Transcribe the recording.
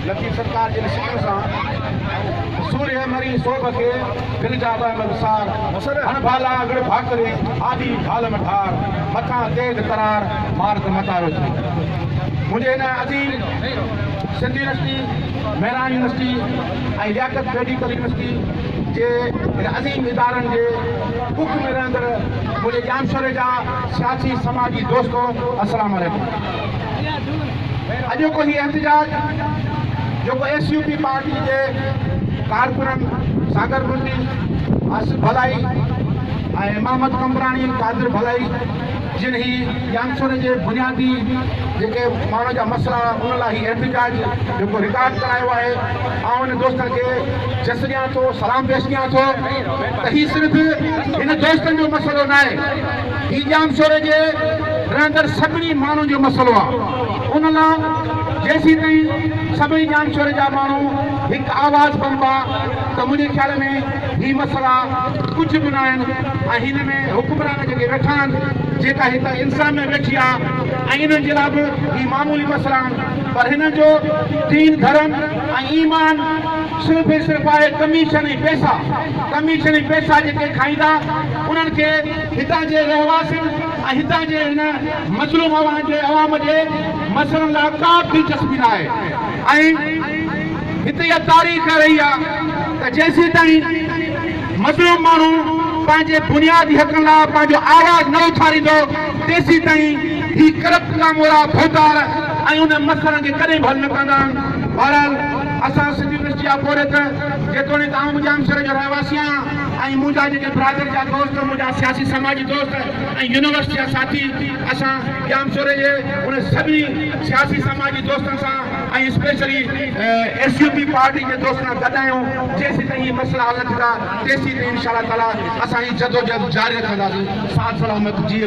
लतीफ़ सरकार जे शिकिर सां सूर्य मरी सोभ खे दिल जा बसार अणभाला अगड़ भाकरे आदि ढाल मठार मथां तेज करार मार्ग मतारो थी मुझे न अजीम सिंध यूनिवर्सिटी मेहरान यूनिवर्सिटी ऐं लियाकत मेडिकल यूनिवर्सिटी जे अजीम इदारनि जे कुक में रहंदड़ मुझे जामशोरे जा सियासी समाजी दोस्तों अस्सलाम वालेकुम। अॼोको ही एहतजाज जो SUP पार्टी के कारकुनन सागर मुंडी आसिफ भलाई मोहम्मद कमरानी कादिर भलाई जिन ही जामशोरे के बुनियादी जेके मानव जा मसला उन लाइ ही एहतजाज जो रिकॉर्ड करायो है उन दोस्तन के जस ॾियां थो सलाम पेश कयां थो त ही सिर्फ़ इन दोस्तन जो मसलो न आहे ही जामशोरे के रहंदड़ सभिनी माण्हुनि जो मसलो आहे उन लाइ जेसी ताईं सभी जामशोरे जा माण्हू एक आवाज़ बनबा तो मुझे ख्याल में ही मसला कुछ भी न आहिनि ऐं हिन में हुक्मरान जेके वेठा आहिनि जेका हिते इंसान में वेठी आहे ऐं इन्हनि जे लाइ बि ही मामूली मसला आहिनि पर हिन जो दीन धर्म ऐं ईमान सिर्फ़ु सिर्फ़ु आहे कमीशन ऐं पैसा जेके खाईंदा उन्हनि खे हितां जे रहवासियुनि ऐं हितां जे हिन मज़लूम अवाम जे मसइलनि लाइ का दिलचस्पी न आहे ऐं हिते इहा तारीख़ रही आहे त जेसीं ताईं मज़लूम माण्हू पंहिंजे बुनियादी हक़नि लाइ पंहिंजो आवाज़ न उथारींदो तेसीं ताईं ही करप्ट कामोरा भोतार ऐं उन मसइलनि खे कॾहिं बि हल न कंदा आहिनि। बहरहाल असां सिंध यूनिवर्सिटी जा पोरत जेतोणीकि आउं जामशोरे जो रहवासी आहियां ऐं मुंहिंजा जेके बिरादर जा दोस्त मुंहिंजा सियासी समाजी दोस्त ऐं यूनिवर्सिटी जा साथी असां जामशोरे जे उन सभी सियासी समाजी दोस्तनि सां ऐं स्पेशली SUP पार्टी जे दोस्तनि सां गॾु आहियूं जेसीं ताईं हीअ मसइला हल न थींदा तेसीं ताईं इंशाअल्लाह ताला असां ही जदोजहद जारी रखंदासीं। साथ सलामत जी